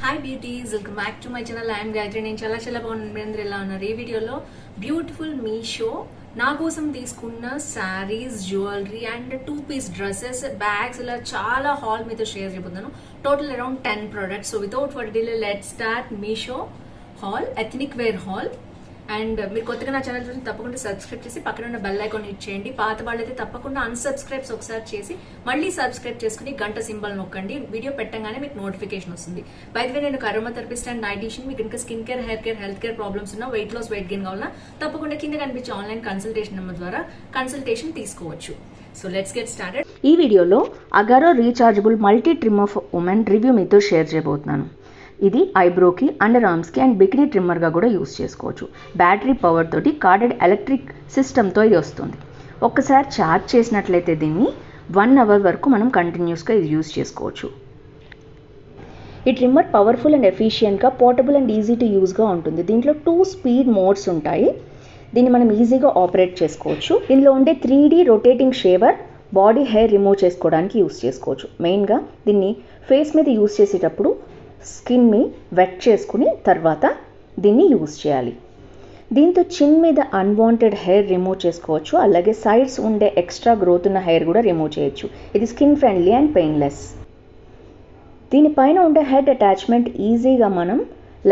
Hi beauties, welcome back to my channel. I'm Gayatri. నేను చాలా బాగున్నాను. మీరందరూ ఎలా ఉన్నారు? ఈ వీడియోలో బ్యూటిఫుల్ మీషో నా కోసం తీసుకున్న saris, jewellery and 2-piece dresses, bags ఇలా చాలా హాల్ మీతో షేర్ చేయబోతున్నాను. Total around 10 products. So without for delay let's start Meesho haul, ethnic wear haul. And మీరు కొత్తగా నా ఛానల్ చూసి తప్పకుండా సబ్స్క్రైబ్ చేసి పక్కన ఉన్న బెల్ ఐకాన్ హిట్ చేయండి. పాత వాళ్ళైతే తప్పకుండా అన్సబ్స్క్రైబ్స్ ఒకసారి చేసి మళ్ళీ సబ్స్క్రైబ్ చేసుకుని గంట సింబల్ నొక్కండి. వీడియో పెట్టగానే మీకు నోటిఫికేషన్ వస్తుంది. బైదే నేను అరోమా థెరపిస్ట్ అండ్ డైటీషియన్. మీకు ఇంకా skin care, hair care, health care problems ఉన్నా, వెయిట్ లాస్, వెయిట్ గెయిన్ కావాలన్నా తప్పకుండా కింద కనిపించే ఆన్లైన్ కన్సల్టేషన్ నెంబర్ ద్వారా కన్సల్టేషన్ తీసుకోవచ్చు. So let's get started. ఈ వీడియోలో Agaro rechargeable multi trim of women review మీతో షేర్ చేయబోతున్నాను. ఇది ఐబ్రోకి, అండర్ ఆర్మ్స్కి అండ్ బికినీ ట్రిమ్మర్గా కూడా యూస్ చేసుకోవచ్చు. బ్యాటరీ పవర్ తోటి కార్డెడ్ ఎలక్ట్రిక్ సిస్టమ్తో ఇది వస్తుంది. ఒక్కసారి ఛార్జ్ చేసినట్లయితే దీన్ని 1 hour వరకు మనం కంటిన్యూస్గా ఇది యూస్ చేసుకోవచ్చు. ఈ ట్రిమ్మర్ పవర్ఫుల్ అండ్ ఎఫిషియెంట్గా, పోర్టబుల్ అండ్ ఈజీ టు యూస్గా ఉంటుంది. దీంట్లో 2 స్పీడ్ మోడ్స్ ఉంటాయి. దీన్ని మనం ఈజీగా ఆపరేట్ చేసుకోవచ్చు. దీనిలో ఉండే 3D rotating Shehvar body hair remove చేసుకోవడానికి యూస్ చేసుకోవచ్చు. మెయిన్గా దీన్ని ఫేస్ మీద యూస్ చేసేటప్పుడు స్కిన్ని వెట్ చేసుకుని తర్వాత దీన్ని యూస్ చేయాలి. దీంతో చిన్ మీద అన్వాంటెడ్ హెయిర్ రిమూవ్ చేసుకోవచ్చు. అలాగే సైడ్స్ ఉండే ఎక్స్ట్రా గ్రోత్ ఉన్న హెయిర్ కూడా రిమూవ్ చేయొచ్చు. ఇది స్కిన్ ఫ్రెండ్లీ అండ్ పెయిన్లెస్. దీనిపైన ఉండే హెడ్ అటాచ్మెంట్ ఈజీగా మనం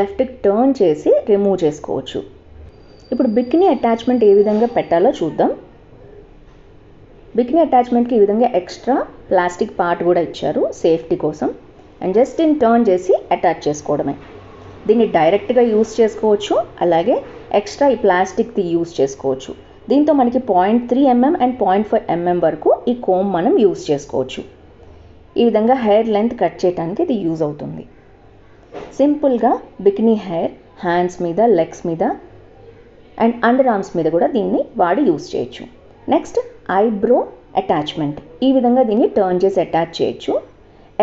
లెఫ్ట్కి టర్న్ చేసి రిమూవ్ చేసుకోవచ్చు. ఇప్పుడు బికినీ అటాచ్మెంట్ ఏ విధంగా పెట్టాలో చూద్దాం. బికినీ అటాచ్మెంట్కి ఈ విధంగా ఎక్స్ట్రా ప్లాస్టిక్ పార్ట్ కూడా ఇచ్చారు సేఫ్టీ కోసం. అండ్ జస్ట్ టర్న్ చేసి అటాచ్ చేసుకోవడమే. దీన్ని డైరెక్ట్గా యూస్ చేసుకోవచ్చు, అలాగే ఎక్స్ట్రా ఈ ప్లాస్టిక్ది యూస్ చేసుకోవచ్చు. దీంతో మనకి 0.3 mm అండ్ 0.5 mm వరకు ఈ కోమ్ మనం యూస్ చేసుకోవచ్చు. ఈ విధంగా హెయిర్ లెంత్ కట్ చేయడానికి ఇది యూజ్ అవుతుంది. సింపుల్గా బికినీ హెయిర్ హ్యాండ్స్ మీద, లెగ్స్ మీద అండ్ అండర్ ఆర్మ్స్ మీద కూడా దీన్ని వాడి యూస్ చేయొచ్చు. Next eyebrow attachment. ఈ విధంగా దీన్ని టర్న్ చేసి అటాచ్ చేయొచ్చు.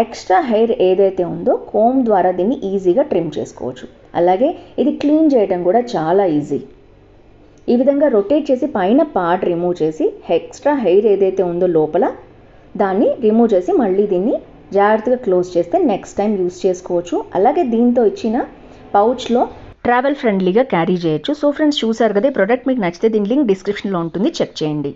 ఎక్స్ట్రా హెయిర్ ఏదైతే ఉందో కోమ్ ద్వారా దీన్ని ఈజీగా ట్రిమ్ చేసుకోవచ్చు. అలాగే ఇది క్లీన్ చేయడం కూడా చాలా ఈజీ. ఈ విధంగా రొటేట్ చేసి పైన పార్ట్ రిమూవ్ చేసి ఎక్స్ట్రా హెయిర్ ఏదైతే ఉందో లోపల దాన్ని రిమూవ్ చేసి మళ్ళీ దీన్ని జాగ్రత్తగా క్లోజ్ చేస్తే నెక్స్ట్ టైం యూస్ చేసుకోవచ్చు. అలాగే దీంతో ఇచ్చిన పౌచ్లో ట్రావెల్ ఫ్రెండ్లీగా క్యారీ చేయొచ్చు. సో ఫ్రెండ్స్, చూసారు కదా, ఈ ప్రోడక్ట్ మీకు నచ్చితే దీని లింక్ డిస్క్రిప్షన్లో ఉంటుంది, చెక్ చేయండి.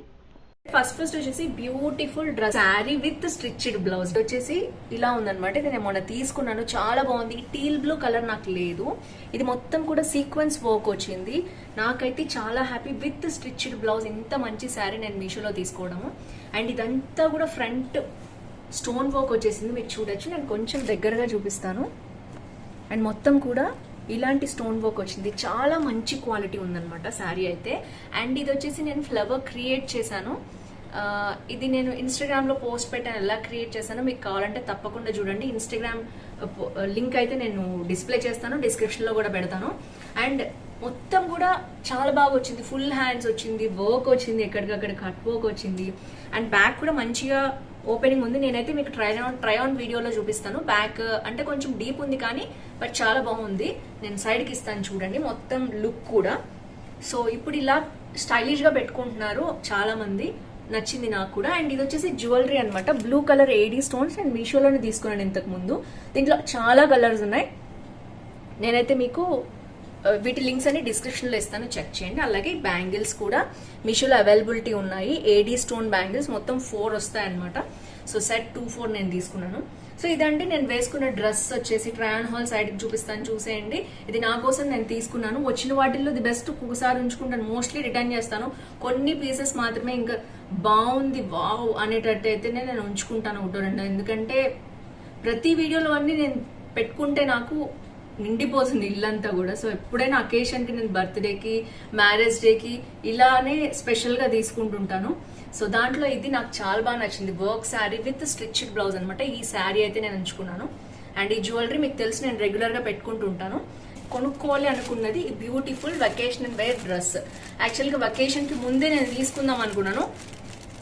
ఫస్ట్ వచ్చేసి beautiful dress, sari with stitched blouse వచ్చేసి ఇలా ఉందన్నమాట. ఇది నేను మొన్న తీసుకున్నాను, చాలా బాగుంది. టీల్ బ్లూ కలర్ నాకు లేదు. ఇది మొత్తం కూడా సీక్వెన్స్ వర్క్ వచ్చింది. నాకైతే చాలా హ్యాపీ విత్ స్టిచ్డ్ బ్లౌజ్. ఇంత మంచి శారీ నేను మీషోలో తీసుకోవడము. అండ్ ఇదంతా కూడా ఫ్రంట్ స్టోన్ వర్క్ వచ్చేసింది, మీరు చూడొచ్చు. నేను కొంచెం దగ్గరగా చూపిస్తాను. అండ్ మొత్తం కూడా ఇలాంటి స్టోన్ వర్క్ వచ్చింది. చాలా మంచి క్వాలిటీ ఉందన్నమాట శారీ అయితే. అండ్ ఇది వచ్చేసి నేను ఫ్లవర్ క్రియేట్ చేశాను. ఇది నేను ఇన్స్టాగ్రామ్లో పోస్ట్ పెట్టాను, ఎలా క్రియేట్ చేశానో మీకు కావాలంటే తప్పకుండా చూడండి. ఇన్స్టాగ్రామ్ లింక్ అయితే నేను డిస్ప్లే చేస్తాను, డిస్క్రిప్షన్లో కూడా పెడతాను. అండ్ మొత్తం కూడా చాలా బాగా వచ్చింది. ఫుల్ హ్యాండ్స్ వచ్చింది, వర్క్ వచ్చింది, ఎక్కడికక్కడ కట్ వర్క్ వచ్చింది. అండ్ బ్యాక్ కూడా మంచిగా ఓపెనింగ్ ఉంది. నేనైతే మీకు ట్రై ఆన్ వీడియోలో చూపిస్తాను. బ్యాక్ అంటే కొంచెం డీప్ ఉంది కానీ బట్ చాలా బాగుంది. నేను సైడ్కి ఇస్తాను చూడండి మొత్తం లుక్ కూడా. సో ఇప్పుడు ఇలా స్టైలిష్గా పెట్టుకుంటున్నారు చాలా మంది, నచ్చింది నాకు కూడా. అండ్ ఇది వచ్చేసి జ్యువెలరీ అనమాట. Blue colour AD stones. And మీషోలోనే తీసుకున్నాను ఇంతకు ముందు. దీంట్లో చాలా కలర్స్ ఉన్నాయి. నేనైతే మీకు వీటి లింక్స్ అన్ని డిస్క్రిప్షన్లో ఇస్తాను, చెక్ చేయండి. అలాగే బ్యాంగిల్స్ కూడా మీషోలో అవైలబిలిటీ ఉన్నాయి. ఏడీ స్టోన్ బ్యాంగిల్స్ మొత్తం 4 వస్తాయి అనమాట. సో సెట్ 2-4 నేను తీసుకున్నాను. సో ఇదంటే నేను వేసుకున్న డ్రెస్ వచ్చేసి ట్రయాన్ హాల్ సైడ్కి చూపిస్తాను, చూసేయండి. ఇది నా కోసం నేను తీసుకున్నాను. వచ్చిన వాటిల్లో ది బెస్ట్ ఒకసారి ఉంచుకుంటాను, మోస్ట్లీ రిటర్న్ చేస్తాను. కొన్ని పీసెస్ మాత్రమే ఇంకా బాగుంది వావ్ అనేటట్టు అయితేనే నేను ఉంచుకుంటాను ఒకటో రెండో. ఎందుకంటే ప్రతి వీడియోలో అన్ని నేను పెట్టుకుంటే నాకు నిండిపోతుంది ఇల్లంతా కూడా. సో ఎప్పుడైనా అకేషన్కి, నేను బర్త్డేకి, మ్యారేజ్ డేకి ఇలానే స్పెషల్గా తీసుకుంటుంటాను. సో దాంట్లో ఇది నాకు చాలా బాగా నచ్చింది. Work sari with stitched blouse అనమాట. ఈ శారీ అయితే నేను ఉంచుకున్నాను. అండ్ ఈ జ్యువెలరీ మీకు తెలిసి నేను రెగ్యులర్గా పెట్టుకుంటుంటాను. కొనుక్కోవాలి అనుకున్నది ఈ బ్యూటిఫుల్ వెకేషన్ వేర్ డ్రెస్. యాక్చువల్గా వెకేషన్కి ముందే నేను తీసుకుందాం అనుకున్నాను,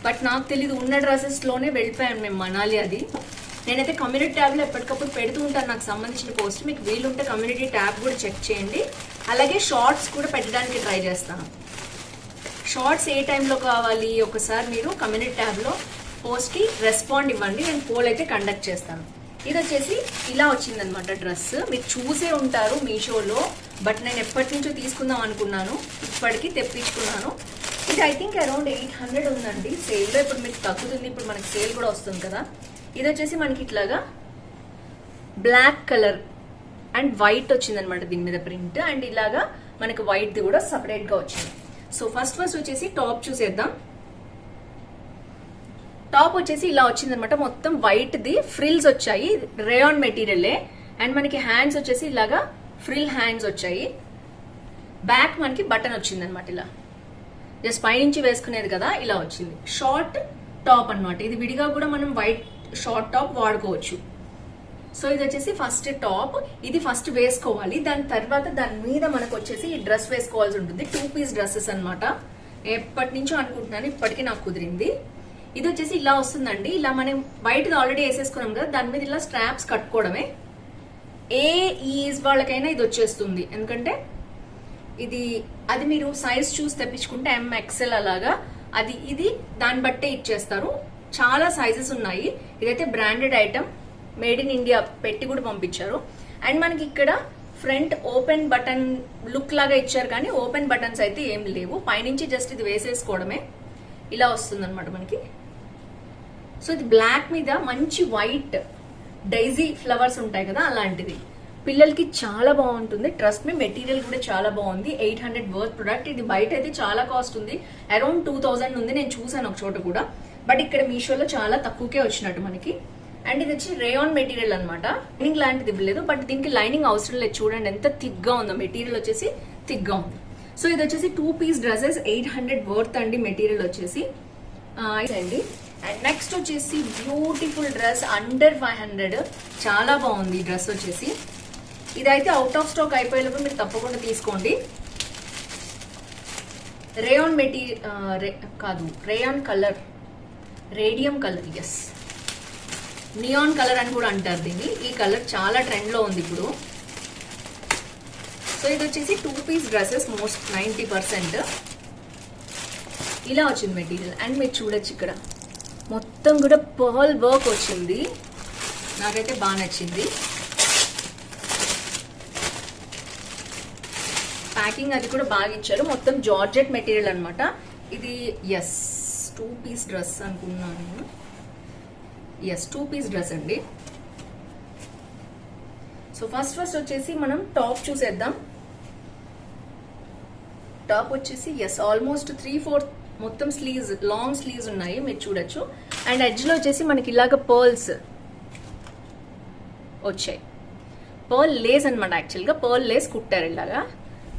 బట్ నాకు తెలీదు ఉన్న డ్రెస్సెస్లోనే వెళ్ళిపోయాను మేము మనాలి. అది నేనైతే కమ్యూనిటీ ట్యాబ్లో ఎప్పటికప్పుడు పెడుతూ ఉంటాను నాకు సంబంధించిన పోస్ట్. మీకు వీలుంటే కమ్యూనిటీ ట్యాబ్ కూడా చెక్ చేయండి. అలాగే షార్ట్స్ కూడా పెట్టడానికి ట్రై చేస్తాను. షార్ట్స్ ఏ టైంలో కావాలి ఒకసారి మీరు కమ్యూనిటీ ట్యాబ్లో పోస్ట్కి రెస్పాండ్ ఇవ్వండి. నేను పోల్ అయితే కండక్ట్ చేస్తాను. ఇది వచ్చేసి ఇలా వచ్చిందనమాట డ్రెస్. మీరు చూసే ఉంటారు మీషోలో, బట్ నేను ఎప్పటి నుంచో తీసుకుందాం అనుకున్నాను, ఇప్పటికీ తెప్పించుకున్నాను. ఇది ఐ థింక్ అరౌండ్ 800 ఉందండి సేల్లో. ఇప్పుడు మీకు తగ్గుతుంది, ఇప్పుడు మనకి సేల్ కూడా వస్తుంది కదా. ఇది వచ్చేసి మనకి ఇట్లాగా బ్లాక్ కలర్ అండ్ వైట్ వచ్చిందనమాట దీని మీద ప్రింట్, అండ్ ఇలాగా మనకి వైట్ది కూడా సపరేట్గా వచ్చింది. సో ఫస్ట్ వచ్చేసి టాప్ చూసేద్దాం. టాప్ వచ్చేసి ఇలా వచ్చిందనమాట, మొత్తం వైట్ ది ఫ్రిల్స్ వచ్చాయి, రేయాన్ మెటీరియలే. అండ్ మనకి హ్యాండ్స్ వచ్చేసి ఇలాగా ఫ్రిల్ హ్యాండ్స్ వచ్చాయి. బ్యాక్ మనకి బటన్ వచ్చింది అనమాట, ఇలా జస్ట్ పైనుంచి వేసుకునేది కదా, ఇలా వచ్చింది. షార్ట్ టాప్ అనమాట, ఇది విడిగా కూడా మనం వైట్ షార్ట్ టాప్ వాడుకోవచ్చు. సో ఇది వచ్చేసి ఫస్ట్ టాప్, ఇది ఫస్ట్ వేసుకోవాలి, దాని తర్వాత దాని మీద మనకు వచ్చేసి ఈ డ్రెస్ వేసుకోవాల్సి ఉంటుంది. 2 పీస్ డ్రెస్సెస్ అనమాట. ఎప్పటి నుంచో అనుకుంటున్నాను, ఇప్పటికీ నాకు కుదిరింది. ఇది వచ్చేసి ఇలా వస్తుందండి. ఇలా మనం వైట్ ఆల్రెడీ వేసేసుకున్నాం కదా, దాని మీద ఇలా స్ట్రాప్స్ కట్టుకోవడమే. ఏ ఈజ్ వాళ్ళకైనా ఇది వచ్చేస్తుంది, ఎందుకంటే అది మీరు సైజ్ చూసి తెప్పించుకుంటే MXL అలాగా, ఇది దాన్ని బట్టే ఇచ్చేస్తారు. చాలా సైజెస్ ఉన్నాయి. ఇదైతే branded item, made in India పెట్టి కూడా పంపించారు. అండ్ మనకి ఇక్కడ ఫ్రంట్ ఓపెన్ బటన్ లుక్ లాగా ఇచ్చారు, కానీ ఓపెన్ బటన్స్ అయితే ఏం లేవు. పైనుంచి జస్ట్ ఇది వేసేసుకోవడమే, ఇలా వస్తుంది అనమాట మనకి. సో ఇది బ్లాక్ మీద మంచి వైట్ డైజీ ఫ్లవర్స్ ఉంటాయి కదా, అలాంటిది. పిల్లలకి చాలా బాగుంటుంది, ట్రస్ట్ మీ. మెటీరియల్ కూడా చాలా బాగుంది. 800 వర్త్ ప్రొడక్ట్. ఇది బయట అయితే చాలా కాస్ట్ ఉంది, అరౌండ్ 2000 ఉంది. నేను చూసాను ఒక చోట కూడా, బట్ ఇక్కడ మీషోలో చాలా తక్కువకే వచ్చినట్టు మనకి. అండ్ ఇది వచ్చి రేయాన్ మెటీరియల్ అనమాట. లైనింగ్ లాంటిది ఇవ్వలేదు, బట్ దీనికి లైనింగ్ అవసరం లేదు. చూడండి ఎంత థిక్గా ఉందో, మెటీరియల్ వచ్చేసి థిక్గా ఉంది. సో ఇది వచ్చేసి 2 పీస్ డ్రెస్సెస్, 800 వర్త్ అండి మెటీరియల్ వచ్చేసి అండి. అండ్ నెక్స్ట్ వచ్చేసి బ్యూటిఫుల్ డ్రెస్ అండర్ 500, చాలా బాగుంది ఈ డ్రెస్ వచ్చేసి. ఇదైతే అవుట్ ఆఫ్ స్టాక్ అయిపోయేటప్పుడు మీరు తప్పకుండా తీసుకోండి. Rayon rayon colour, radium colour, yes, neon colour అని కూడా అంటారు దీన్ని. ఈ కలర్ చాలా ట్రెండ్ లో ఉంది ఇప్పుడు. సో ఇది వచ్చేసి 2 పీస్ డ్రెస్సెస్, మోస్ట్ 90%. ఇలా వచ్చింది మెటీరియల్. అండ్ మీరు చూడొచ్చు ఇక్కడ మొత్తం కూడా పర్ల్ వర్క్ వచ్చింది, నాకైతే బాగా నచ్చింది. ప్యాకింగ్ అది కూడా బాగా ఇచ్చారు. మొత్తం జార్జెట్ మెటీరియల్ అనమాట ఇది. ఎస్, 2 పీస్ డ్రెస్ అనుకున్నాను. ఎస్, 2 పీస్ డ్రెస్ అండి. సో ఫస్ట్ వచ్చేసి మనం టాప్ చూసేద్దాం. టాప్ వచ్చేసి ఎస్ ఆల్మోస్ట్ 3/4 మొత్తం స్లీవ్స్, లాంగ్ స్లీవ్స్ ఉన్నాయి, మీరు చూడొచ్చు. అండ్ ఎడ్జ్ లో వచ్చేసి మనకి ఇలాగ పర్ల్స్ వచ్చాయి. పర్ల్ లేస్ అనమాట, యాక్చువల్గా పర్ల్ లేస్ కుట్టారు ఇలాగా.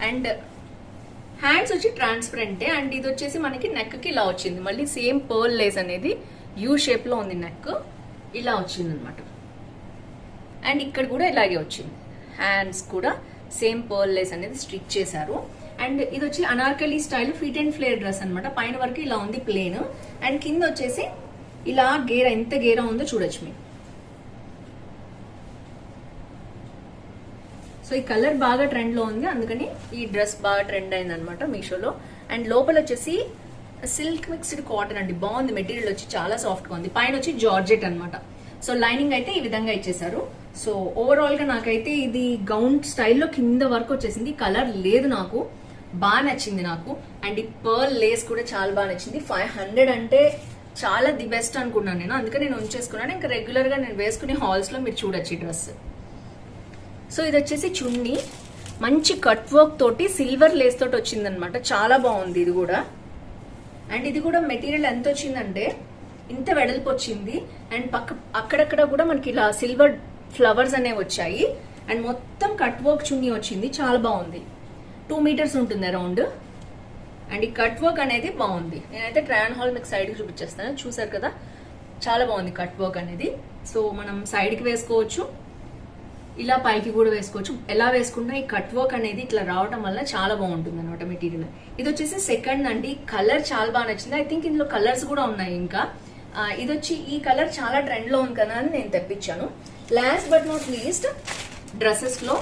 అండ్ హ్యాండ్స్ వచ్చి ట్రాన్స్పరెంటే. అండ్ ఇది వచ్చేసి మనకి నెక్ కి ఇలా వచ్చింది, మళ్ళీ సేమ్ పర్ల్ లేస్ అనేది యూ షేప్ లో ఉంది నెక్, ఇలా వచ్చింది అనమాట. అండ్ ఇక్కడ కూడా ఇలాగే వచ్చింది, హ్యాండ్స్ కూడా సేమ్ పర్ల్ లేస్ అనేది స్టిచ్ చేశారు. అండ్ ఇది వచ్చి Anarkali style fit and flare dress అనమాట. పైన వరకు ఇలా ఉంది ప్లేన్, అండ్ కింద వచ్చేసి ఇలా గేరా, ఎంత గేరా ఉందో చూడొచ్చు మీరు. సో ఈ కలర్ బాగా ట్రెండ్ లో ఉంది, అందుకని ఈ డ్రెస్ బాగా ట్రెండ్ అయింది అనమాట మీషోలో. అండ్ లోపల వచ్చేసి సిల్క్ మిక్స్డ్ కాటన్ అండి, బాగుంది మెటీరియల్ వచ్చి, చాలా సాఫ్ట్ గా ఉంది. పైన వచ్చి జార్జెట్ అనమాట. సో లైనింగ్ అయితే ఈ విధంగా ఇచ్చేసారు. సో ఓవరాల్ గా నాకైతే ఇది గౌన్ స్టైల్లో కింద వరకు వచ్చేసింది. కలర్ లేదు, నాకు బాగా నచ్చింది నాకు. అండ్ ఈ పర్ల్ లేస్ కూడా చాలా బాగా నచ్చింది. 500 అంటే చాలా ది బెస్ట్ అనుకున్నాను నేను, అందుకని నేను ఉంచేసుకున్నాను. ఇంకా రెగ్యులర్ గా నేను వేసుకునే హాల్స్ లో మీరు చూడొచ్చు ఈ డ్రెస్. సో ఇది వచ్చేసి చున్నీ, మంచి కట్ వర్క్ తోటి సిల్వర్ లేస్ తోటి వచ్చిందనమాట, చాలా బాగుంది ఇది కూడా. అండ్ ఇది కూడా మెటీరియల్ ఎంత వచ్చిందంటే ఇంత వెడల్పు వచ్చింది. అండ్ అక్కడక్కడ కూడా మనకి ఇలా సిల్వర్ ఫ్లవర్స్ అనేవి వచ్చాయి. అండ్ మొత్తం కట్ వర్క్ చున్నీ వచ్చింది, చాలా బాగుంది. 2 మీటర్స్ ఉంటుంది అరౌండ్. అండ్ ఈ కట్ వర్క్ అనేది బాగుంది. నేనైతే ట్రయల్ హాల్ మీకు సైడ్కి చూపించేస్తాను, చూసారు కదా, చాలా బాగుంది కట్ వర్క్ అనేది. సో మనం సైడ్కి వేసుకోవచ్చు, ఇలా పైకి కూడా వేసుకోవచ్చు. ఎలా వేసుకున్నా ఈ కట్ వర్క్ అనేది ఇట్లా రావడం వల్ల చాలా బాగుంటుంది అనమాట మెటీరియల్. ఇది వచ్చేసి సెకండ్ అండి. కలర్ చాలా బాగా నచ్చింది. ఐ థింక్ ఇందులో కలర్స్ కూడా ఉన్నాయి. ఇంకా ఇది వచ్చి ఈ కలర్ చాలా ట్రెండ్ లో ఉంది కదా అని నేను తెప్పించాను. Last but not least dresses లో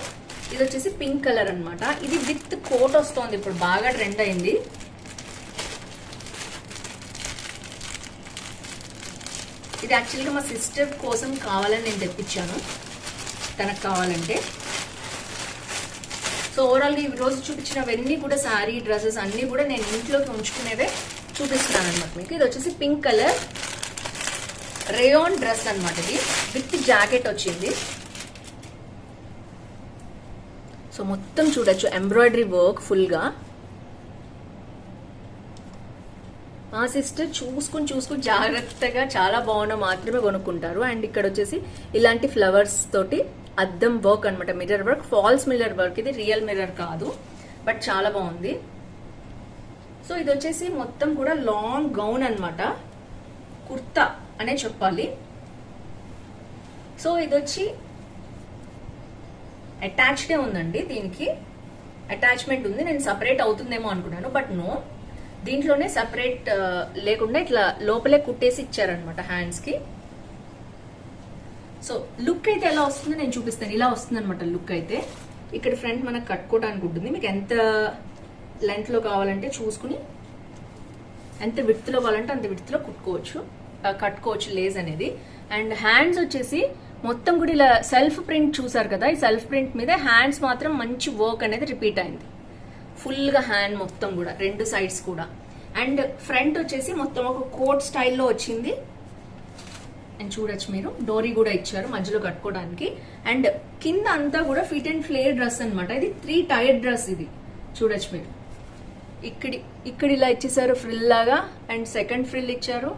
ఇది వచ్చేసి పింక్ కలర్ అనమాట. ఇది విత్ కోట్ వస్తుంది, ఇప్పుడు బాగా ట్రెండ్ అయింది. ఇది యాక్చువల్గా మా సిస్టర్ కోసం కావాలని నేను తెప్పించాను, తనకు కావాలంటే. సో ఓవరాల్గా ఈ రోజు చూపించినవన్నీ కూడా శారీ డ్రెస్సెస్ అన్నీ కూడా నేను ఇంట్లోకి ఉంచుకునేవే చూపిస్తున్నాను అనమాట మీకు. ఇది వచ్చేసి పింక్ కలర్ రేయాన్ డ్రెస్ అనమాట, ఇది విత్ జాకెట్ వచ్చింది. సో మొత్తం చూడొచ్చు ఎంబ్రాయిడరీ వర్క్ ఫుల్గా. మా సిస్టర్ చూసుకుని జాగ్రత్తగా చాలా బాగున్నా మాత్రమే కొనుక్కుంటారు. అండ్ ఇక్కడ వచ్చేసి ఇలాంటి ఫ్లవర్స్ తోటి అద్దం వర్క్ అనమాట, mirror work, false mirror work, ఇది రియల్ మిర్రర్ కాదు, బట్ చాలా బాగుంది. సో ఇది వచ్చేసి మొత్తం కూడా లాంగ్ గౌన్ అనమాట, కుర్తా అనే చెప్పాలి. సో ఇది వచ్చి అటాచ్డే ఉందండి, దీనికి అటాచ్మెంట్ ఉంది. నేను సపరేట్ అవుతుందేమో అనుకున్నాను, బట్ నో, దీంట్లోనే సపరేట్ లేకుండా ఇట్లా లోపలే కుట్టేసి ఇచ్చారనమాట హ్యాండ్స్ కి. సో లుక్ అయితే ఎలా వస్తుందో నేను చూపిస్తాను. ఇలా వస్తుంది అనమాట లుక్ అయితే. ఇక్కడ ఫ్రంట్ మనకు కట్టుకోవడానికి ఉంటుంది, మీకు ఎంత లెంత్ లో కావాలంటే చూసుకుని, ఎంత విడ్త్ లో కావాలంటే అంత విడ్త్ లో కట్టుకోవచ్చు లేస్ అనేది. అండ్ హ్యాండ్స్ వచ్చేసి మొత్తం కూడా ఇలా సెల్ఫ్ ప్రింట్ చూసారు కదా, ఈ సెల్ఫ్ ప్రింట్ మీద హ్యాండ్స్ మాత్రం మంచి వర్క్ అనేది రిపీట్ అయింది, ఫుల్ గా హ్యాండ్ మొత్తం కూడా రెండు సైడ్స్ కూడా. అండ్ ఫ్రంట్ వచ్చేసి మొత్తం ఒక కోట్ స్టైల్లో వచ్చింది. అండ్ చూడొచ్చు మీరు, డోరీ కూడా ఇచ్చారు మధ్యలో కట్టుకోవడానికి. అండ్ కింద అంతా కూడా ఫిట్ అండ్ ఫ్లేర్ డ్రెస్ అనమాట, ఇది 3 టైర్ డ్రెస్. ఇది చూడొచ్చు మీరు, ఇక్కడ ఇలా ఇచ్చేసారు ఫ్రిల్ లాగా, అండ్ సెకండ్ ఫ్రిల్ ఇచ్చారు,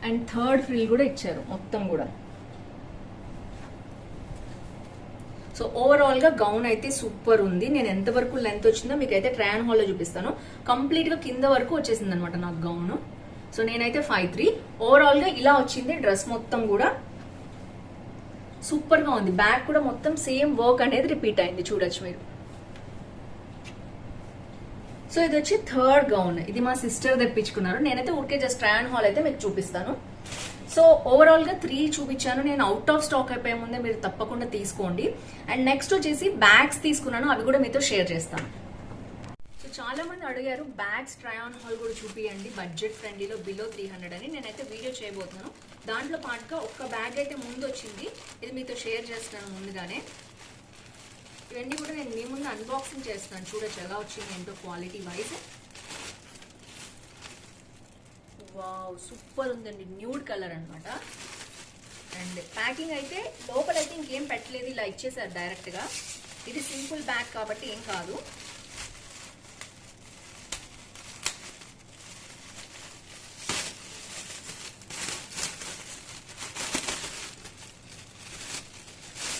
అండ్ థర్డ్ ఫ్రిల్ కూడా ఇచ్చారు మొత్తం కూడా. సో ఓవరాల్ గా గౌన్ అయితే సూపర్ ఉంది. నేను ఎంతవరకు లెంత్ వచ్చిందో మీకు అయితే ట్రయల్ హాల్ లో చూపిస్తాను. కంప్లీట్ గా కింద వరకు వచ్చేసింది అనమాట నాకు గౌన్. సో నేనైతే 5'3". ఓవరాల్ గా ఇలా వచ్చింది డ్రెస్ మొత్తం కూడా, సూపర్ గా ఉంది. బ్యాక్ కూడా మొత్తం సేమ్ వర్క్ అనేది రిపీట్ అయింది, చూడొచ్చు మీరు. సో ఇది వచ్చి థర్డ్ గౌన్, ఇది మా సిస్టర్ తెప్పించుకున్నారు. నేనైతే ఊరికే జస్ట్ ట్రయల్ హాల్ అయితే మీకు చూపిస్తాను. సో ఓవరాల్ గా 3 చూపించాను. నేను అవుట్ ఆఫ్ స్టాక్ అయిపోయే ముందే మీరు తప్పకుండా తీసుకోండి. అండ్ నెక్స్ట్ వచ్చేసి బ్యాగ్స్ తీసుకున్నాను, అవి కూడా మీతో షేర్ చేస్తాను. సో చాలా మంది అడిగారు బ్యాగ్స్ ట్రై ఆన్ హాల్ కూడా చూపియండి బడ్జెట్ ఫ్రెండ్లీలో బిలో 300 అని. నేనైతే వీడియో చేయబోతున్నాను. దాంట్లో పాటుగా ఒక్క బ్యాగ్ అయితే ముందు వచ్చింది, ఇది మీతో షేర్ చేస్తాను ముందుగానే. ఇవన్నీ కూడా నేను మీ ముందు అన్బాక్సింగ్ చేస్తాను, చూడొచ్చు ఎలా వచ్చింది ఏంటో క్వాలిటీ వైజ్. వావ్, సూపర్ ఉందండి, న్యూడ్ కలర్ అనమాట. అండ్ ప్యాకింగ్ అయితే లోపలైతే ఇంకేం పెట్టలేదు, ఇలా ఇచ్చేసారు డైరెక్ట్ గా. ఇది సింపుల్ బ్యాగ్ కాబట్టి ఏం కాదు.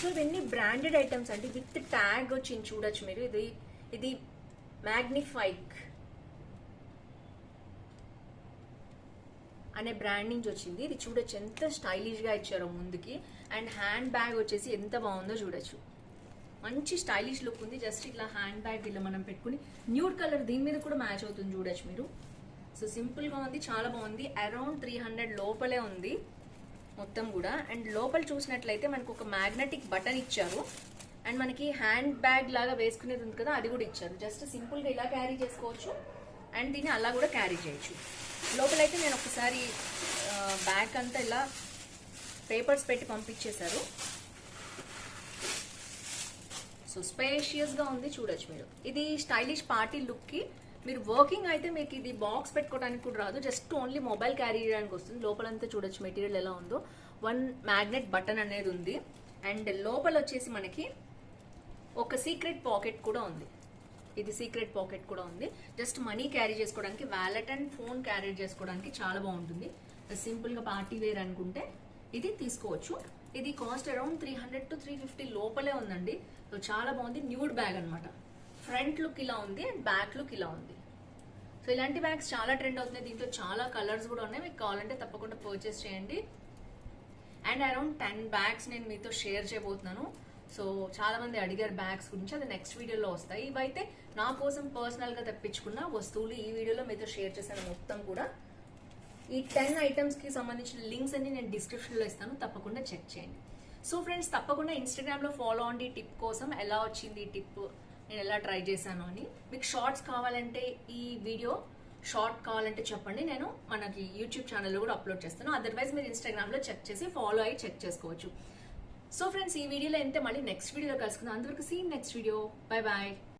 సో ఇవన్నీ బ్రాండెడ్ ఐటమ్స్ అండి, విత్ ట్యాగ్ వచ్చింది చూడొచ్చు మీరు. ఇది మ్యాగ్నిఫైక్ అనే బ్రాండ్ నుంచి వచ్చింది. ఇది చూడొచ్చు ఎంత స్టైలిష్ గా ఇచ్చారో ముందుకి. అండ్ హ్యాండ్ బ్యాగ్ వచ్చేసి ఎంత బాగుందో చూడొచ్చు, మంచి స్టైలిష్ లుక్ ఉంది. జస్ట్ ఇట్లా హ్యాండ్ బ్యాగ్ ఇలా మనం పెట్టుకుని, న్యూడ్ కలర్ దీని మీద కూడా మ్యాచ్ అవుతుంది చూడొచ్చు మీరు. సో సింపుల్ గా ఉంది, చాలా బాగుంది. అరౌండ్ 300 లోపలే ఉంది మొత్తం కూడా. అండ్ లోపల చూసినట్లయితే మనకు ఒక మ్యాగ్నెటిక్ బటన్ ఇచ్చారు. అండ్ మనకి హ్యాండ్ బ్యాగ్ లాగా వేసుకునేది ఉంది కదా, అది కూడా ఇచ్చారు. జస్ట్ సింపుల్ గా ఇలా క్యారీ చేసుకోవచ్చు, అండ్ దీన్ని అలా కూడా క్యారీ చేయొచ్చు. లోపలైతే నేను ఒకసారి బ్యాగ్ అంతా ఇలా పేపర్స్ పెట్టి పంపించేశారు. సో స్పేషియస్ గా ఉంది, చూడొచ్చు మీరు. ఇది స్టైలిష్ పార్టీ లుక్ కి. మీరు వర్కింగ్ అయితే మీకు ఇది బాక్స్ పెట్టుకోవడానికి కూడా రాదు, జస్ట్ ఓన్లీ మొబైల్ క్యారీ చేయడానికి వస్తుంది. లోపలంతా చూడొచ్చు మెటీరియల్ ఎలా ఉందో. 1 మ్యాగ్నెట్ బటన్ అనేది ఉంది. అండ్ లోపల వచ్చేసి మనకి ఒక సీక్రెట్ పాకెట్ కూడా ఉంది. ఇది సీక్రెట్ పాకెట్ కూడా ఉంది. జస్ట్ మనీ క్యారీ చేసుకోవడానికి, వ్యాలెట్ అండ్ ఫోన్ క్యారీ చేసుకోవడానికి చాలా బాగుంటుంది. సింపుల్ గా పార్టీ వేర్ అనుకుంటే ఇది తీసుకోవచ్చు. ఇది కాస్ట్ అరౌండ్ 300 to 350 లోపలే ఉందండి. సో చాలా బాగుంది, న్యూడ్ బ్యాగ్ అనమాట. ఫ్రంట్ లుక్ ఇలా ఉంది అండ్ బ్యాక్ లుక్ ఇలా ఉంది. సో ఇలాంటి బ్యాగ్స్ చాలా ట్రెండ్ అవుతున్నాయి. దీంట్లో చాలా కలర్స్ కూడా ఉన్నాయి, మీకు కావాలంటే తప్పకుండా పర్చేస్ చేయండి. అండ్ అరౌండ్ 10 బ్యాగ్స్ నేను మీతో షేర్ చేయబోతున్నాను. సో చాలా మంది అడిగారు బ్యాగ్స్ గురించి, అది నెక్స్ట్ వీడియోలో వస్తాయి. ఇవైతే నా కోసం పర్సనల్ గా తెప్పించుకున్న వస్తువులు ఈ వీడియోలో మీతో షేర్ చేశాను మొత్తం కూడా. ఈ 10 ఐటమ్స్ కి సంబంధించిన లింక్స్ అన్ని నేను డిస్క్రిప్షన్ లో ఇస్తాను, తప్పకుండా చెక్ చేయండి. సో ఫ్రెండ్స్, తప్పకుండా ఇన్స్టాగ్రామ్ లో ఫాలో అవ్వండి టిప్ కోసం. ఎలా వచ్చింది ఈ టిప్, నేను ఎలా ట్రై చేశాను అని. మీకు షార్ట్స్ కావాలంటే ఈ వీడియో షార్ట్ కావాలంటే చెప్పండి, నేను మనకి యూట్యూబ్ ఛానల్లో కూడా అప్లోడ్ చేస్తాను. అదర్వైజ్ మీరు ఇన్స్టాగ్రామ్ లో చెక్ చేసి ఫాలో అయ్యి చెక్ చేసుకోవచ్చు. సో ఫ్రెండ్స్, ఈ వీడియోలో అయితే మళ్ళీ నెక్స్ట్ వీడియోలో కలుసుకుందాం. అందరికీ see next video. Bye bye.